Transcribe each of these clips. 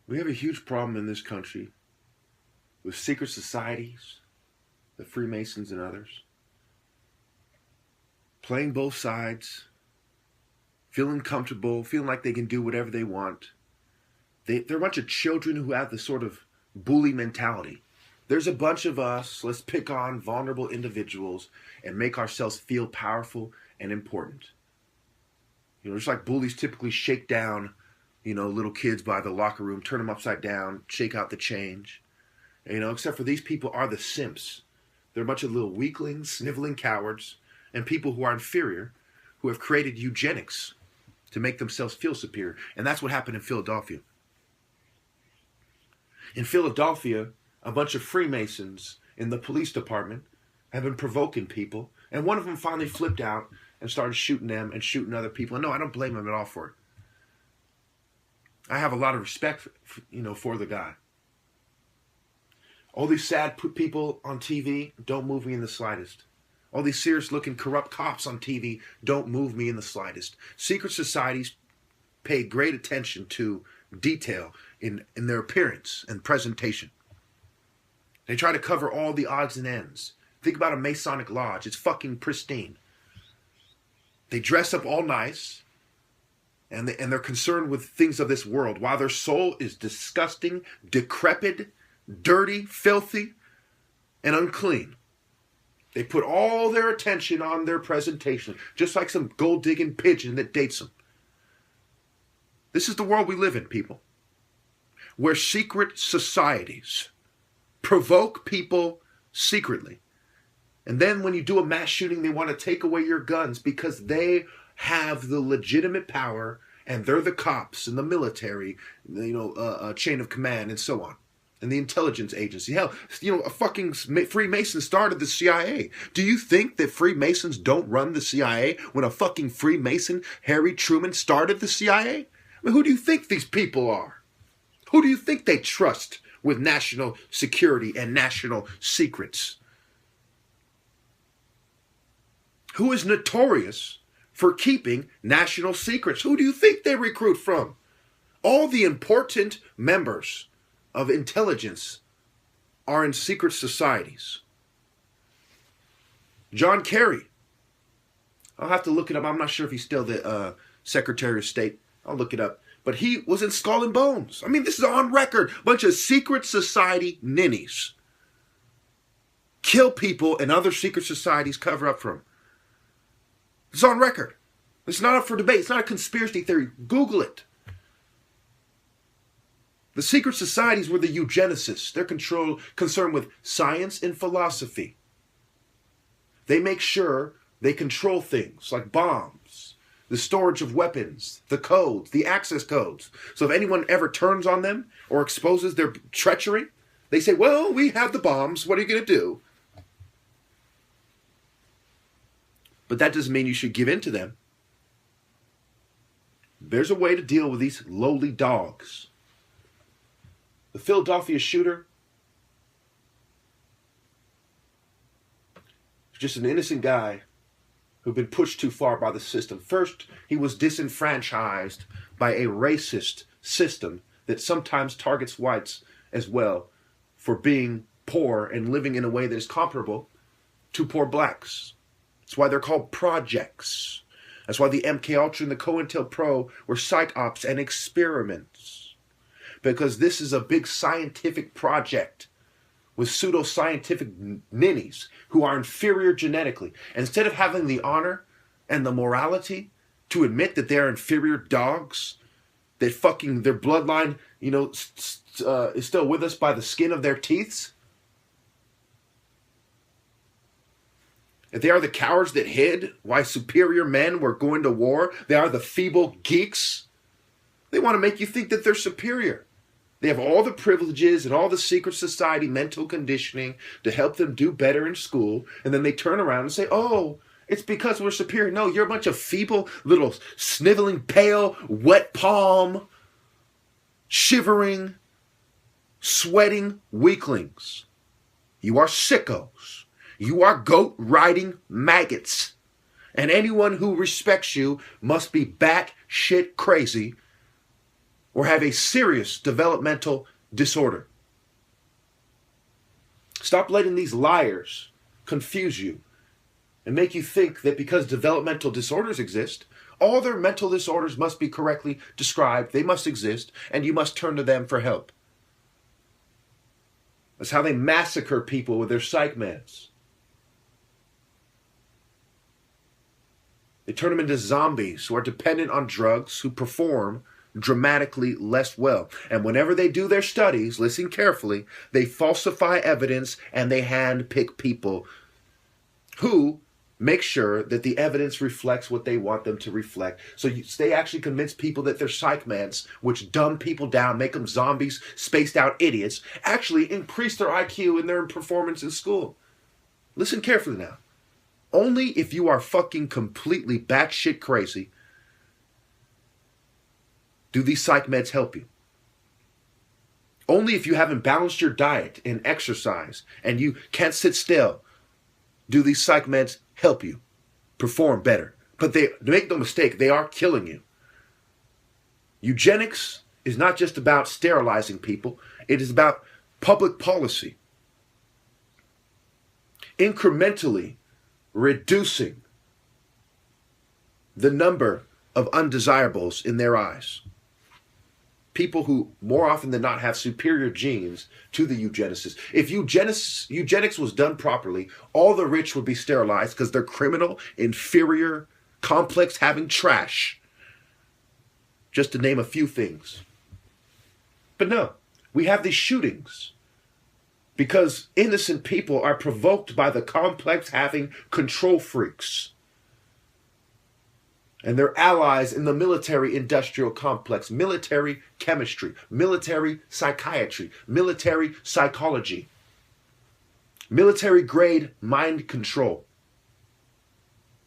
We have a huge problem in this country with secret societies, the Freemasons and others, playing both sides, feeling comfortable, feeling like they can do whatever they want. They're a bunch of children who have this sort of bully mentality. There's a bunch of us, let's pick on vulnerable individuals and make ourselves feel powerful and important. Just like bullies typically shake down, little kids by the locker room, turn them upside down, shake out the change. Except for these people are the simps. They're a bunch of little weaklings, sniveling cowards, and people who are inferior, who have created eugenics to make themselves feel superior. And that's what happened in Philadelphia. In Philadelphia, a bunch of Freemasons in the police department have been provoking people, and one of them finally flipped out and started shooting them and shooting other people. And no, I don't blame him at all for it. I have a lot of respect, for the guy. All these sad people on TV don't move me in the slightest. All these serious-looking corrupt cops on TV don't move me in the slightest. Secret societies pay great attention to detail in their appearance and presentation. They try to cover all the odds and ends. Think about a Masonic lodge. It's fucking pristine. They dress up all nice, and they're concerned with things of this world, while their soul is disgusting, decrepit, dirty, filthy, and unclean. They put all their attention on their presentation, just like some gold-digging pigeon that dates them. This is the world we live in, people, where secret societies provoke people secretly. And then when you do a mass shooting, they want to take away your guns because they have the legitimate power and they're the cops and the military, chain of command and so on. And the intelligence agency. Hell, a fucking Freemason started the CIA. Do you think that Freemasons don't run the CIA when a fucking Freemason, Harry Truman, started the CIA? I mean, who do you think these people are? Who do you think they trust with national security and national secrets? Who is notorious for keeping national secrets? Who do you think they recruit from? All the important members of intelligence are in secret societies. John Kerry. I'll have to look it up. I'm not sure if he's still the Secretary of State. I'll look it up. But he was in Skull and Bones. I mean, this is on record. Bunch of secret society ninnies kill people and other secret societies cover up for them. It's on record. It's not up for debate. It's not a conspiracy theory. Google it. The secret societies were the eugenicists. They're concerned with science and philosophy. They make sure they control things like bombs, the storage of weapons, the codes, the access codes. So if anyone ever turns on them or exposes their treachery, they say, well, we have the bombs. What are you going to do? But that doesn't mean you should give in to them. There's a way to deal with these lowly dogs. The Philadelphia shooter was just an innocent guy who'd been pushed too far by the system. First, he was disenfranchised by a racist system that sometimes targets whites as well for being poor and living in a way that is comparable to poor blacks. That's why they're called projects. That's why the MK Ultra and the COINTELPRO were psych ops and experiments. Because this is a big scientific project with pseudo-scientific ninnies who are inferior genetically. Instead of having the honor and the morality to admit that they're inferior dogs, that fucking their bloodline, is still with us by the skin of their teeth. If they are the cowards that hid why superior men were going to war, they are the feeble geeks. They want to make you think that they're superior. They have all the privileges and all the secret society mental conditioning to help them do better in school. And then they turn around and say, oh, it's because we're superior. No, you're a bunch of feeble, little sniveling, pale, wet palm, shivering, sweating weaklings. You are sickos. You are goat-riding maggots. And anyone who respects you must be batshit crazy or have a serious developmental disorder. Stop letting these liars confuse you and make you think that because developmental disorders exist, all their mental disorders must be correctly described, they must exist, and you must turn to them for help. That's how they massacre people with their psych meds. They turn them into zombies who are dependent on drugs, who perform dramatically less well. And whenever they do their studies, listen carefully, they falsify evidence and they handpick people who make sure that the evidence reflects what they want them to reflect. So they actually convince people that their psych meds, which dumb people down, make them zombies, spaced out idiots, actually increase their IQ and their performance in school. Listen carefully now. Only if you are fucking completely batshit crazy do these psych meds help you. Only if you haven't balanced your diet and exercise and you can't sit still do these psych meds help you perform better. But make no mistake, they are killing you. Eugenics is not just about sterilizing people. It is about public policy. Incrementally reducing the number of undesirables in their eyes. People who more often than not have superior genes to the eugenicists. If eugenics was done properly, all the rich would be sterilized because they're criminal, inferior, complex having trash. Just to name a few things. But no, we have these shootings because innocent people are provoked by the complex having control freaks and their allies in the military industrial complex, military chemistry, military psychiatry, military psychology, military grade mind control,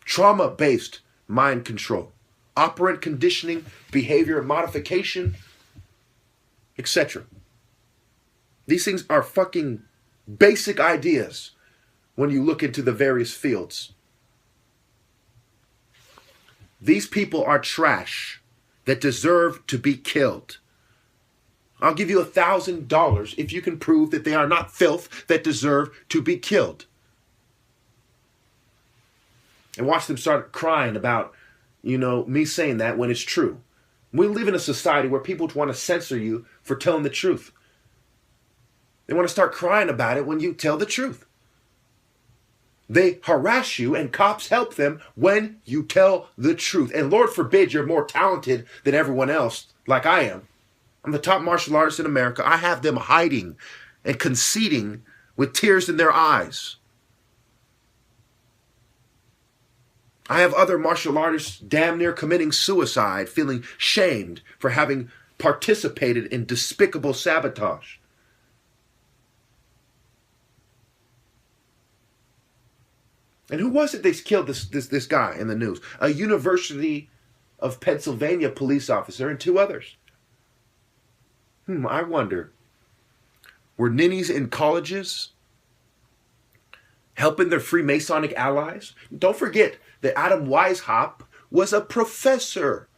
trauma-based mind control, operant conditioning, behavior modification, etc. These things are fucking basic ideas when you look into the various fields. These people are trash that deserve to be killed. I'll give you $1,000 if you can prove that they are not filth that deserve to be killed. And watch them start crying about, me saying that when it's true. We live in a society where people want to censor you for telling the truth. They want to start crying about it when you tell the truth. They harass you and cops help them when you tell the truth. And Lord forbid you're more talented than everyone else like I am. I'm the top martial artist in America. I have them hiding and conceding with tears in their eyes. I have other martial artists damn near committing suicide, feeling shamed for having participated in despicable sabotage. And who was it they killed this guy in the news? A University of Pennsylvania police officer and 2 others. I wonder, were ninnies in colleges helping their Freemasonic allies? Don't forget that Adam Weishaupt was a professor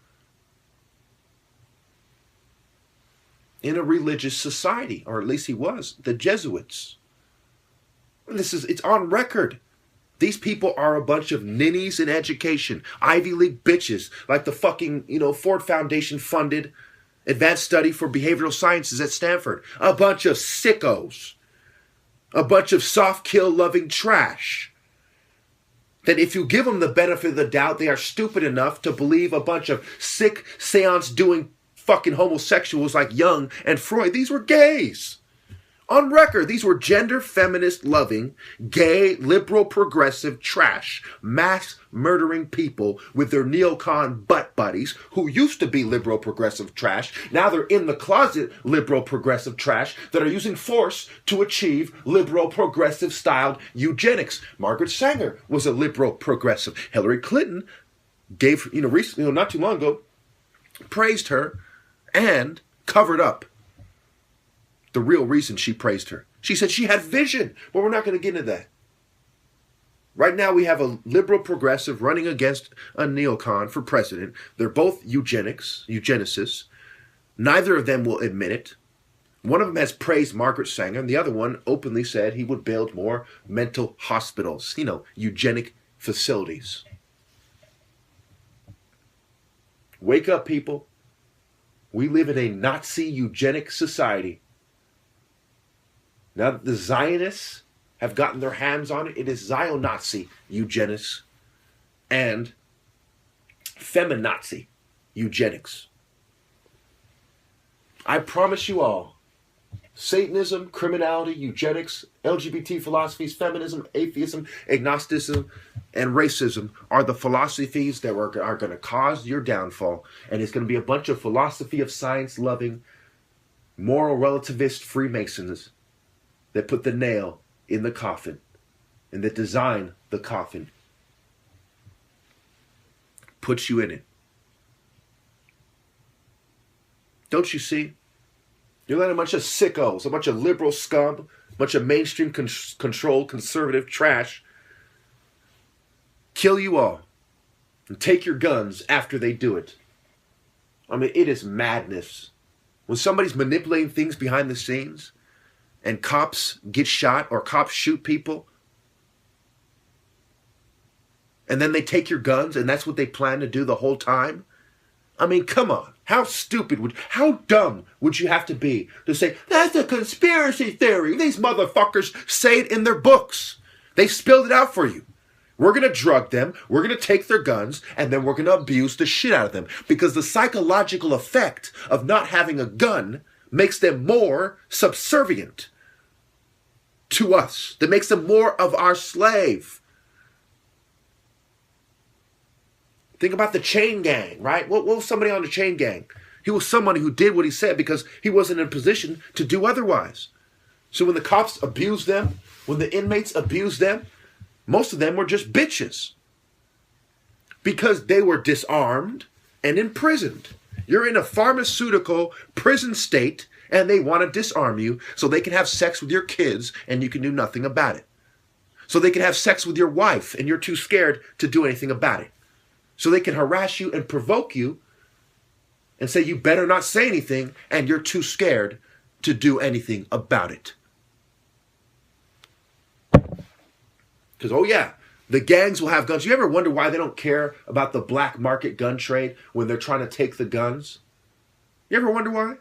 in a religious society, or at least he was, the Jesuits. It's on record. These people are a bunch of ninnies in education, Ivy League bitches, like the fucking, Ford Foundation funded advanced study for behavioral sciences at Stanford. A bunch of sickos. A bunch of soft kill loving trash. That if you give them the benefit of the doubt, they are stupid enough to believe a bunch of sick seance doing fucking homosexuals like Young and Freud. These were gays. On record, these were gender feminist loving, gay, liberal, progressive trash, mass murdering people with their neocon butt buddies who used to be liberal progressive trash. Now they're in the closet liberal progressive trash that are using force to achieve liberal progressive styled eugenics. Margaret Sanger was a liberal progressive. Hillary Clinton gave, recently, not too long ago, praised her and covered up the real reason she praised her. She said she had vision, but we're not going to get into that. Right now we have a liberal progressive running against a neocon for president. They're both eugenicists. Neither of them will admit it. One of them has praised Margaret Sanger, and the other one openly said he would build more mental hospitals, eugenic facilities. Wake up, people. We live in a Nazi eugenic society. Now that the Zionists have gotten their hands on it, it is Zio-Nazi eugenics and feminazi eugenics. I promise you all, Satanism, criminality, eugenics, LGBT philosophies, feminism, atheism, agnosticism, and racism are the philosophies that are going to cause your downfall. And it's going to be a bunch of philosophy of science loving, moral relativist Freemasons that put the nail in the coffin and that design the coffin. Puts you in it. Don't you see? You're letting a bunch of sickos, a bunch of liberal scum, a bunch of mainstream controlled conservative trash kill you all and take your guns after they do it. I mean, it is madness. When somebody's manipulating things behind the scenes and cops get shot or cops shoot people and then they take your guns and that's what they plan to do the whole time. I mean, come on. How dumb would you have to be to say, that's a conspiracy theory? These motherfuckers say it in their books. They spilled it out for you. We're going to drug them, we're going to take their guns, and then we're going to abuse the shit out of them. Because the psychological effect of not having a gun makes them more subservient to us. That makes them more of our slave. Think about the chain gang, right? What was somebody on the chain gang? He was somebody who did what he said because he wasn't in a position to do otherwise. So when the cops abused them, when the inmates abused them, most of them were just bitches. Because they were disarmed and imprisoned. You're in a pharmaceutical prison state and they want to disarm you so they can have sex with your kids and you can do nothing about it. So they can have sex with your wife and you're too scared to do anything about it. So they can harass you and provoke you and say you better not say anything and you're too scared to do anything about it. Because, oh yeah, the gangs will have guns. You ever wonder why they don't care about the black market gun trade when they're trying to take the guns? You ever wonder why?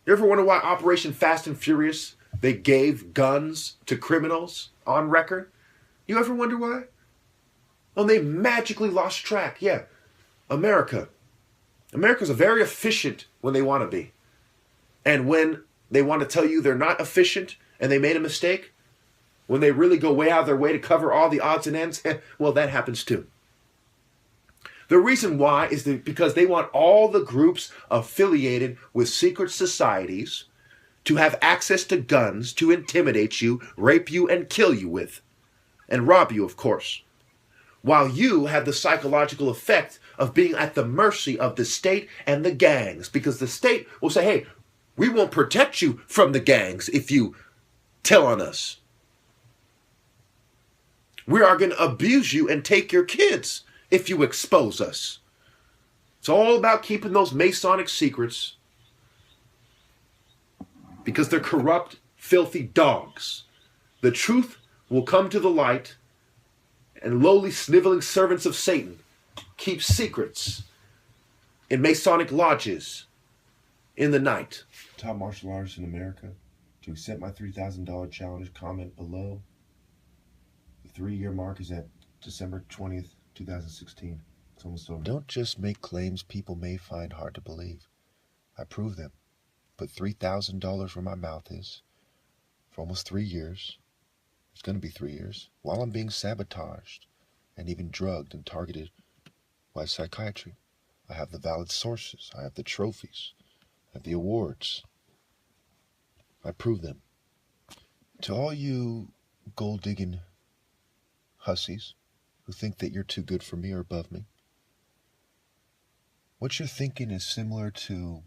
You ever wonder why Operation Fast and Furious, they gave guns to criminals on record? You ever wonder why? Oh, they magically lost track. Yeah, America's very efficient when they want to be. And when they want to tell you they're not efficient and they made a mistake, when they really go way out of their way to cover all the odds and ends, well, that happens too. The reason why is because they want all the groups affiliated with secret societies to have access to guns to intimidate you, rape you, and kill you with. And rob you, of course. While you have the psychological effect of being at the mercy of the state and the gangs. Because the state will say, hey, we won't protect you from the gangs if you tell on us. We are going to abuse you and take your kids if you expose us. It's all about keeping those Masonic secrets because they're corrupt, filthy dogs. The truth will come to the light, and lowly, sniveling servants of Satan keep secrets in Masonic lodges in the night. Top martial artist in America. To accept my $3,000 challenge, comment below. The 3-year mark is at December 20th, 2016. It's almost over. Don't just make claims people may find hard to believe. I prove them. Put $3,000 where my mouth is for almost 3 years. It's going to be 3 years, while I'm being sabotaged and even drugged and targeted by psychiatry. I have the valid sources. I have the trophies. I have the awards. I prove them. To all you gold-digging hussies who think that you're too good for me or above me, what you're thinking is similar to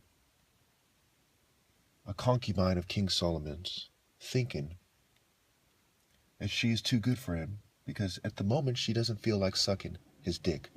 a concubine of King Solomon's thinking that she is too good for him because at the moment she doesn't feel like sucking his dick.